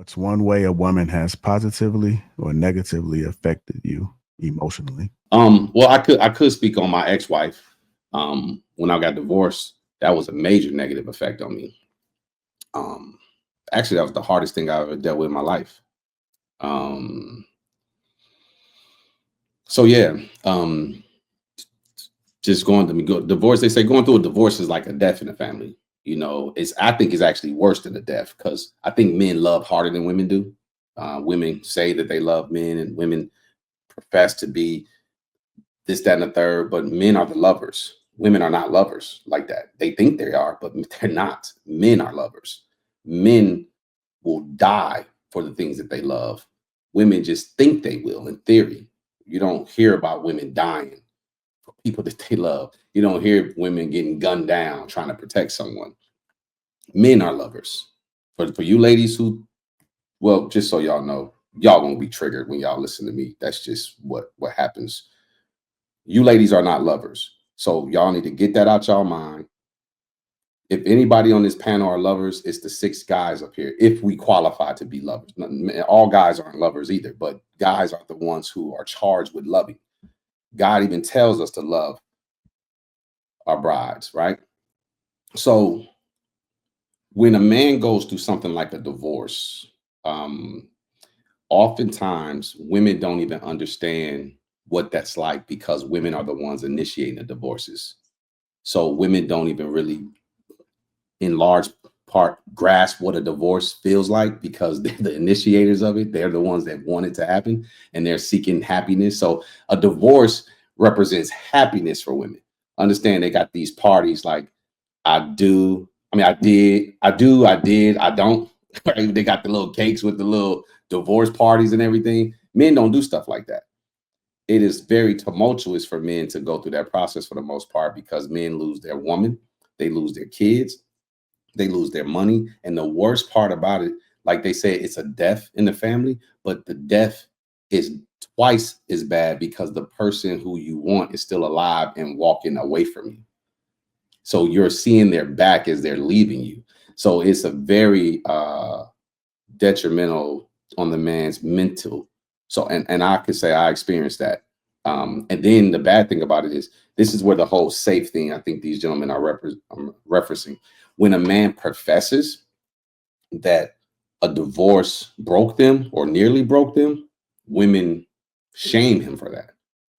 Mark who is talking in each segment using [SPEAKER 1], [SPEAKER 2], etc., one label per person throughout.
[SPEAKER 1] What's one way a woman has positively or negatively affected you emotionally?
[SPEAKER 2] Well, I could speak on my ex-wife. When I got divorced, that was a major negative effect on me. Um, Actually, that was the hardest thing I ever dealt with in my life. Um, so yeah, just going to go divorce. They say going through a divorce is like a death in the family. It's I think it's actually worse than a death because I think men love harder than women do. Women say that they love men, and women profess to be this, that, and the third, but men are the lovers. Women are not lovers like that. They think they are, but they're not. Men are lovers. Men will die for the things that they love. Women just think they will in theory. You don't hear about women dying for people that they love. You don't hear women getting gunned down trying to protect someone. Men are lovers. For you ladies who, well, just so y'all know, y'all won't be triggered when y'all listen to me. That's just what happens. You ladies are not lovers. So y'all need to get that out y'all mind. If anybody on this panel are lovers, it's the six guys up here. If we qualify to be lovers, all guys aren't lovers either, but guys are the ones who are charged with loving. God even tells us to love our brides, right? So when a man goes through something like a divorce, um, oftentimes women don't even understand what that's like because women are the ones initiating the divorces. So women don't even really, in large part, grasp what a divorce feels like because they're the initiators of it. They're the ones that want it to happen and they're seeking happiness. So a divorce represents happiness for women. Understand they got these parties like I do, I mean, I did, I do, I did, I don't. Right? They got the little cakes with the little divorce parties and everything. Men don't do stuff like that. It is very tumultuous for men to go through that process for the most part because men lose their woman, they lose their kids, they lose their money. And the worst part about it, like they say, it's a death in the family, but the death is twice as bad because the person who you want is still alive and walking away from you. So you're seeing their back as they're leaving you. So it's a very detrimental on the man's mental. So and I could say I experienced that. And then the bad thing about it is this is where the whole safe thing I think these gentlemen are referencing. When a man professes that a divorce broke them or nearly broke them, women shame him for that,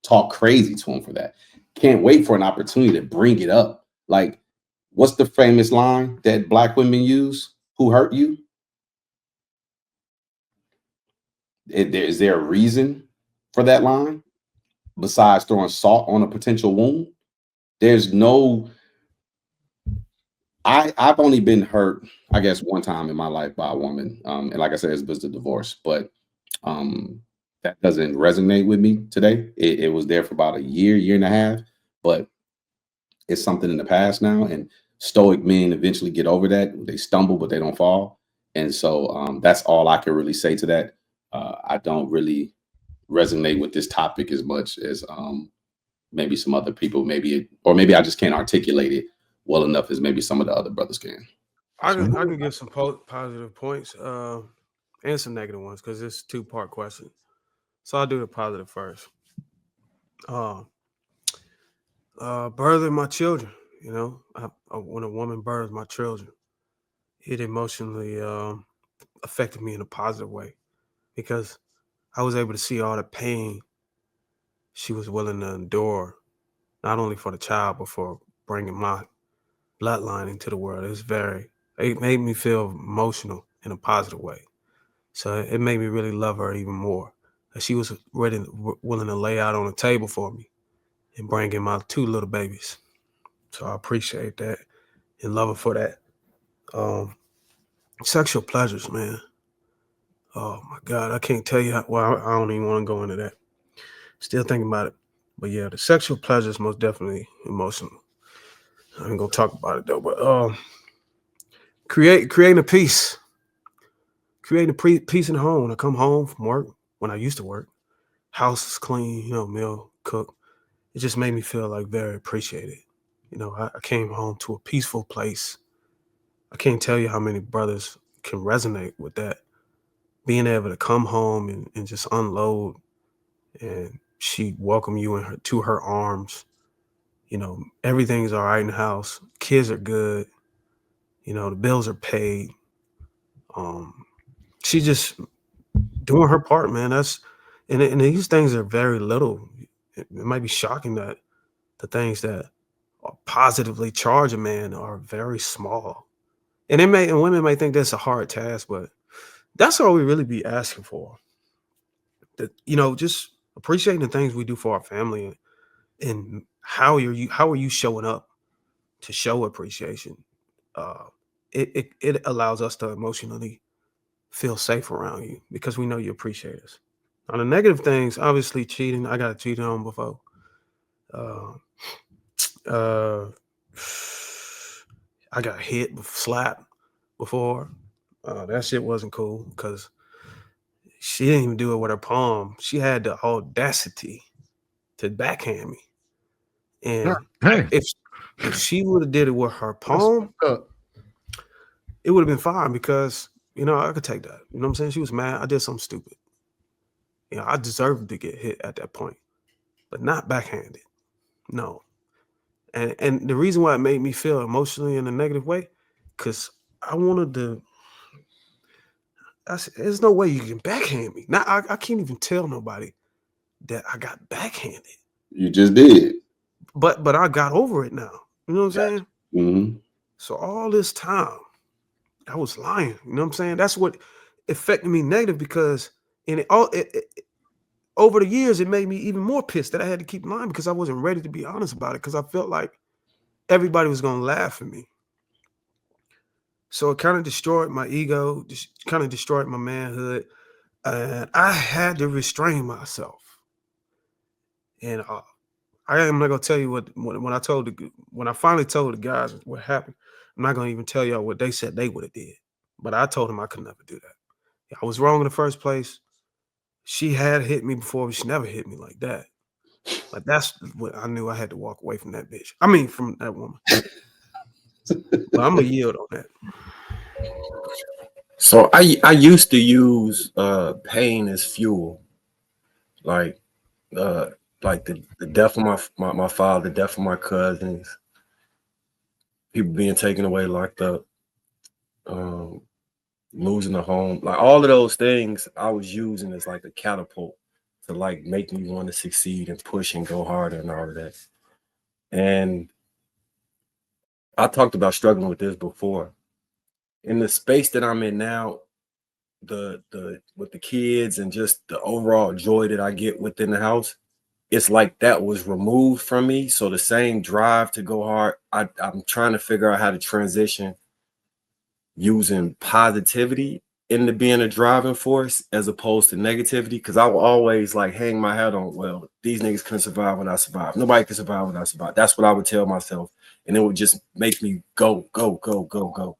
[SPEAKER 2] talk crazy to him for that. Can't wait for an opportunity to bring it up. Like, what's the famous line that black women use? Who hurt you? Is there a reason for that line besides throwing salt on a potential wound? There's no. I've only been hurt, I guess, one time in my life by a woman, and like I said, it was a divorce. But um, that doesn't resonate with me today. It was there for about a year, year and a half, but it's something in the past now. And stoic men eventually get over that. They stumble, but they don't fall. And so that's all I can really say to that. I don't really resonate with this topic as much as maybe some other people, or maybe I just can't articulate it well enough as maybe some of the other brothers can.
[SPEAKER 3] I can give some positive points and some negative ones because it's 2-part question. So I'll do the positive first. Birthing my children, when a woman births my children, it emotionally affected me in a positive way because I was able to see all the pain she was willing to endure, not only for the child, but for bringing my bloodline into the world. It made me feel emotional in a positive way. So it made me really love her even more. She was willing to lay out on the table for me and bring in my 2 little babies. So I appreciate that and love her for that. Sexual pleasures, man. Oh my God, I can't tell you I don't even want to go into that. Still thinking about it. But yeah, the sexual pleasure is most definitely emotional. I ain't gonna talk about it though, but creating a peace. Creating a peace in the home. When I come home from work, when I used to work, house is clean, meal cooked. It just made me feel like very appreciated. I came home to a peaceful place. I can't tell you how many brothers can resonate with that. being able to come home and just unload, and she welcome you to her arms. Everything's all right in the house. Kids are good. The bills are paid. She just doing her part, man. And these things are very little. It might be shocking that the things that positively charge a man are very small. And women may think that's a hard task, but that's all we really be asking for. Just appreciating the things we do for our family, and how are you showing up to show appreciation. Uh, it allows us to emotionally feel safe around you because we know you appreciate us. On the negative things, obviously cheating, I got cheated on before. Uh, uh, I got slapped before. That shit wasn't cool because she didn't even do it with her palm. She had the audacity to backhand me.
[SPEAKER 4] Yeah.
[SPEAKER 3] And
[SPEAKER 4] Hey,
[SPEAKER 3] if she would have did it with her
[SPEAKER 4] that's
[SPEAKER 3] palm,
[SPEAKER 4] fucked up.
[SPEAKER 3] it would have been fine because I could take that. You know what I'm saying? She was mad. I did something stupid. I deserved to get hit at that point, but not backhanded. No. And the reason why it made me feel emotionally in a negative way, because I wanted to. There's no way you can backhand me. Now I can't even tell nobody that I got backhanded.
[SPEAKER 2] You just did.
[SPEAKER 3] But I got over it now. You know what I'm saying?
[SPEAKER 2] Mm-hmm.
[SPEAKER 3] So all this time, I was lying. You know what I'm saying? That's what affected me negative because over the years, it made me even more pissed that I had to keep lying because I wasn't ready to be honest about it because I felt like everybody was going to laugh at me. So it kind of destroyed my ego, just kind of destroyed my manhood. And I had to restrain myself. And I am not going to tell you when I finally told the guys what happened, I'm not going to even tell y'all what they said they would have did. But I told them I could never do that. I was wrong in the first place. She had hit me before, but she never hit me like that. Like that's what I knew I had to walk away from that bitch. I mean, from that woman. But I'm gonna yield on that.
[SPEAKER 4] So I used to use pain as fuel, like uh like the death of my father, the death of my cousins, people being taken away, locked up, um, losing a home, like all of those things I was using as like a catapult to like make me want to succeed and push and go harder and all of that. And I talked about struggling with this before. In the space that I'm in now, the with the kids and just the overall joy that I get within the house, it's like that was removed from me. So the same drive to go hard, I'm trying to figure out how to transition using positivity into being a driving force as opposed to negativity. Because I will always like hang my head on, well, these niggas couldn't survive when I survived. Nobody could survive when I survived. That's what I would tell myself. And it would just make me go, go, go, go, go.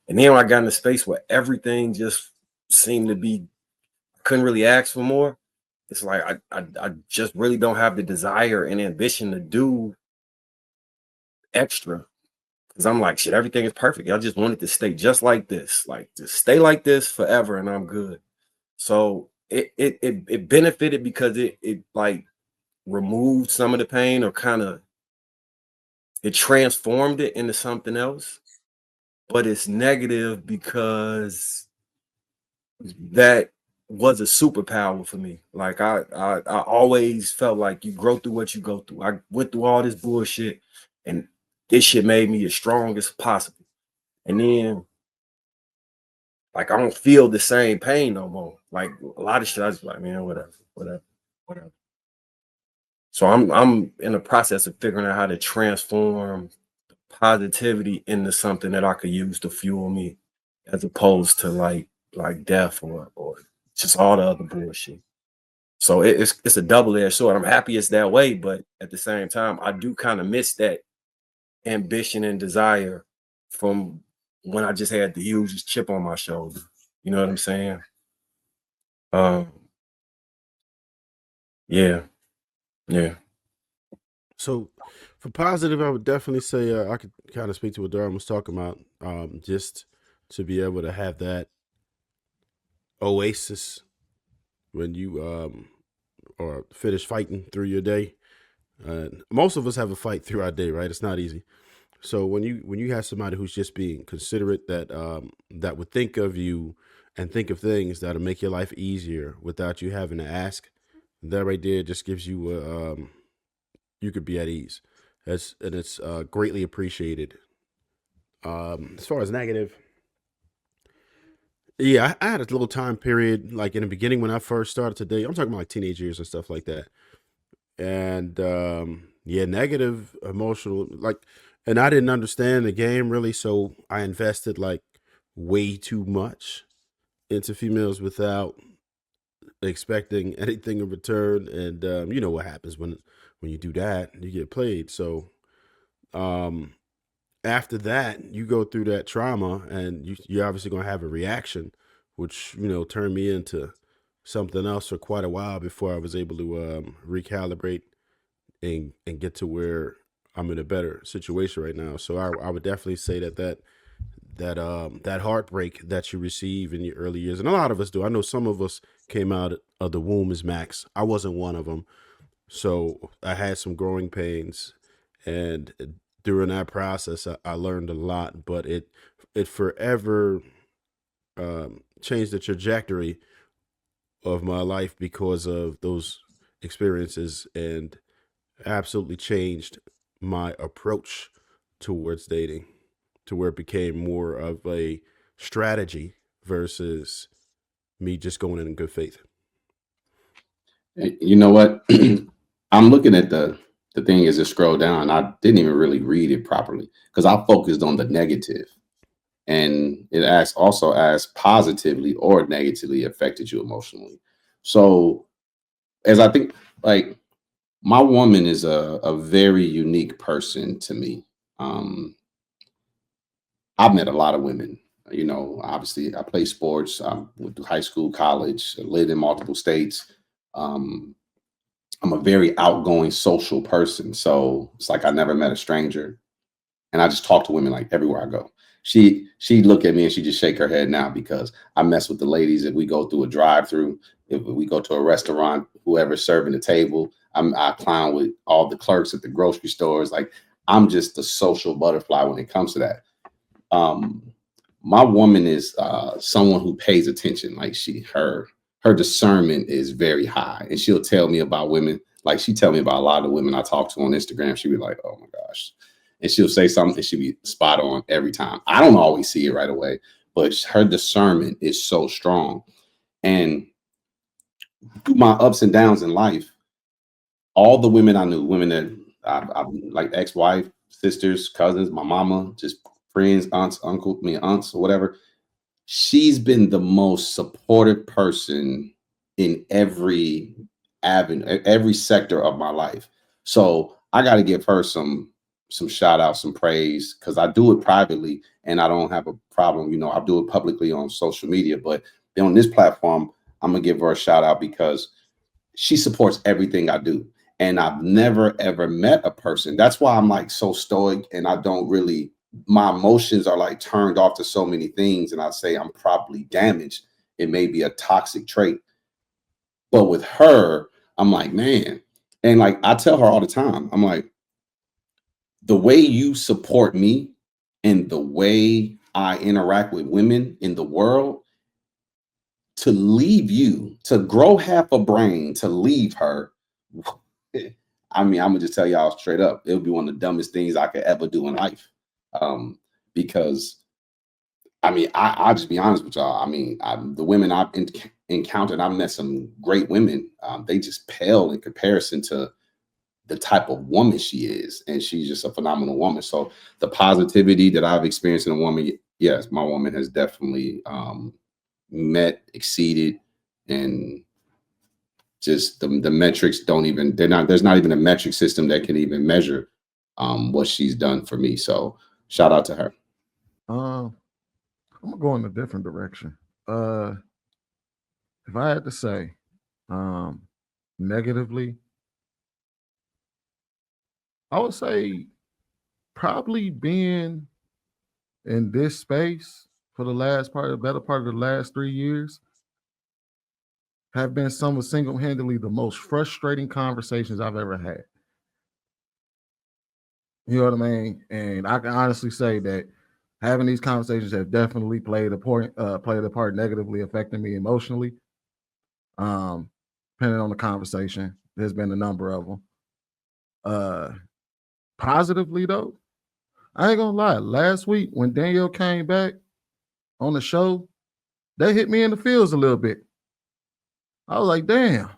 [SPEAKER 4] And then when I got in a space where everything just seemed to be, couldn't really ask for more. It's like I just really don't have the desire and ambition to do extra. Because I'm like, shit, everything is perfect. I just want it to stay just like this. Like just stay like this forever and I'm good. So it benefited because it like removed some of the pain or kind of it transformed it into something else. But it's negative because that was a superpower for me. Like I always felt like you grow through what you go through. I went through all this bullshit and this shit made me as strong as possible. And then like I don't feel the same pain no more. Like a lot of shit, I just like, man, whatever, whatever, whatever. So I'm in the process of figuring out how to transform positivity into something that I could use to fuel me, as opposed to like death or just all the other bullshit. So it's a double-edged sword. I'm happy it's that way, but at the same time, I do kind of miss that ambition and desire from when I just had the hugest chip on my shoulder. You know what I'm saying? Um, yeah, yeah.
[SPEAKER 5] So for positive, I would definitely say I could kind of speak to what Durham was talking about. Just to be able to have that oasis when you or finish fighting through your day. Most of us have a fight through our day, right? It's not easy. So when you have somebody who's just being considerate, that would think of you and think of things that'll make your life easier without you having to ask, that right there just gives you you could be at ease. It's greatly appreciated. As far as negative, yeah, I had a little time period like in the beginning when I first started today. I'm talking about like teenage years and stuff like that. And yeah, negative emotional like, and I didn't understand the game really, so I invested like way too much into females without expecting anything in return. And you know what happens when you do that, you get played. So um after that, you go through that trauma, and you're obviously going to have a reaction, which turned me into something else for quite a while before I was able to recalibrate and get to where I'm in a better situation right now. So I would definitely say that heartbreak that you receive in your early years, and a lot of us do. I know some of us came out of the womb as max. I wasn't one of them, so I had some growing pains, and during that process, I learned a lot. But it forever changed the trajectory of my life because of those experiences, and absolutely changed my approach towards dating to where it became more of a strategy versus me just going in good faith.
[SPEAKER 2] You know what? I'm looking at the thing as it scroll down. I didn't even really read it properly because I focused on the negative. And it also asks positively or negatively affected you emotionally. So as I think, like, my woman is a very unique person to me. I've met a lot of women. Obviously, I play sports. I went to high school, college, lived in multiple states. Um, I'm a very outgoing social person. So it's like I never met a stranger. And I just talk to women like everywhere I go. She look at me and she just shake her head now because I mess with the ladies. If we go through a drive-through, if we go to a restaurant, whoever's serving the table, I clown with all the clerks at the grocery stores. Like, I'm just a social butterfly when it comes to that. Um, my woman is someone who pays attention. Like, her discernment is very high, and she'll tell me about women. Like, she tell me about a lot of the women I talk to on Instagram. She'll be like, "Oh my gosh," and she'll say something and she'll be spot on every time. I don't always see it right away, but her discernment is so strong. And through my ups and downs in life, all the women I knew, women that I like, ex-wife, sisters, cousins, my mama, just friends, aunts, uncle, aunts, or whatever. She's been the most supportive person in every avenue, every sector of my life. So I got to give her some shout out, some praise, because I do it privately and I don't have a problem. I do it publicly on social media, but then on this platform, I'm gonna give her a shout out because she supports everything I do. And I've never ever met a person. That's why I'm like so stoic, and I don't really, my emotions are like turned off to so many things. And I say I'm probably damaged. It may be a toxic trait. But with her, I'm like, man. And like I tell her all the time, I'm like, the way you support me and the way I interact with women in the world, to leave you, to grow half a brain, to leave her. I mean, I'm gonna just tell y'all straight up, it would be one of the dumbest things I could ever do in life. Because I mean, I'll just be honest with y'all. I mean, the women I've encountered, I've met some great women. They just pale in comparison to the type of woman she is, and she's just a phenomenal woman. So the positivity that I've experienced in a woman, yes, my woman has definitely met, exceeded, and just the metrics don't even, there's not even a metric system that can even measure what she's done for me. So shout out to her.
[SPEAKER 6] I'm gonna go in a different direction. If I had to say, negatively, I would say probably being in this space for the better part of the last 3 years. have been some of single-handedly the most frustrating conversations I've ever had. You know what I mean? And I can honestly say that having these conversations have definitely played a part negatively affecting me emotionally. Depending on the conversation, there's been a number of them. Positively though, I ain't gonna lie. Last week when Danielle came back on the show, they hit me in the feels a little bit. I was like, damn.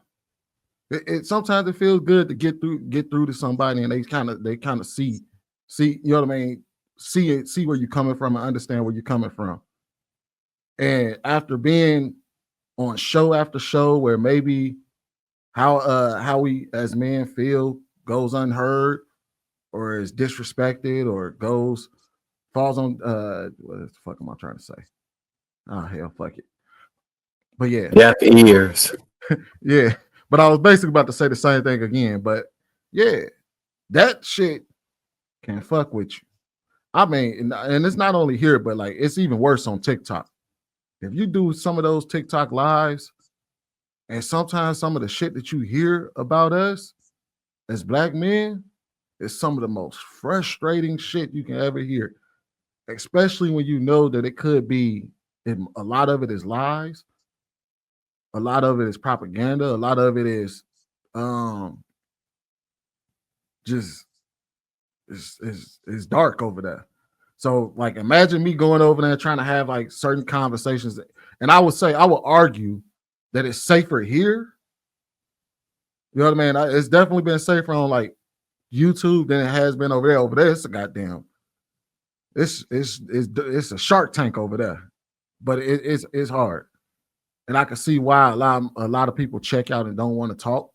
[SPEAKER 6] It sometimes it feels good to get through to somebody and they kind of see, you know what I mean? See where you're coming from and understand where you're coming from. And after being on show after show where maybe how we as men feel goes unheard or is disrespected or falls on what the fuck am I trying to say? Oh hell, fuck it. But yeah.
[SPEAKER 4] Deaf ears.
[SPEAKER 6] Yeah. But I was basically about to say the same thing again. But yeah, that shit can fuck with you. I mean, and it's not only here, but like it's even worse on TikTok. If you do some of those TikTok lives, and sometimes some of the shit that you hear about us as black men is some of the most frustrating shit you can ever hear, especially when you know that it could be, a lot of it is lies, a lot of it is propaganda, a lot of it is just it's dark over there. So like imagine me going over there trying to have like certain conversations, and I would argue that it's safer here. You know what I mean? It's definitely been safer on like YouTube than it has been over there. Over there, it's a goddamn, it's a Shark Tank over there, but it's hard, and I can see why a lot of people check out and don't want to talk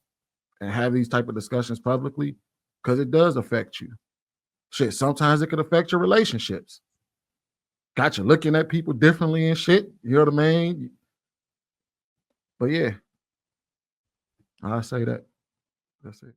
[SPEAKER 6] and have these type of discussions publicly, because it does affect you. Shit, sometimes it could affect your relationships. Got you looking at people differently and shit. You know what I mean? But yeah, I say that. That's it.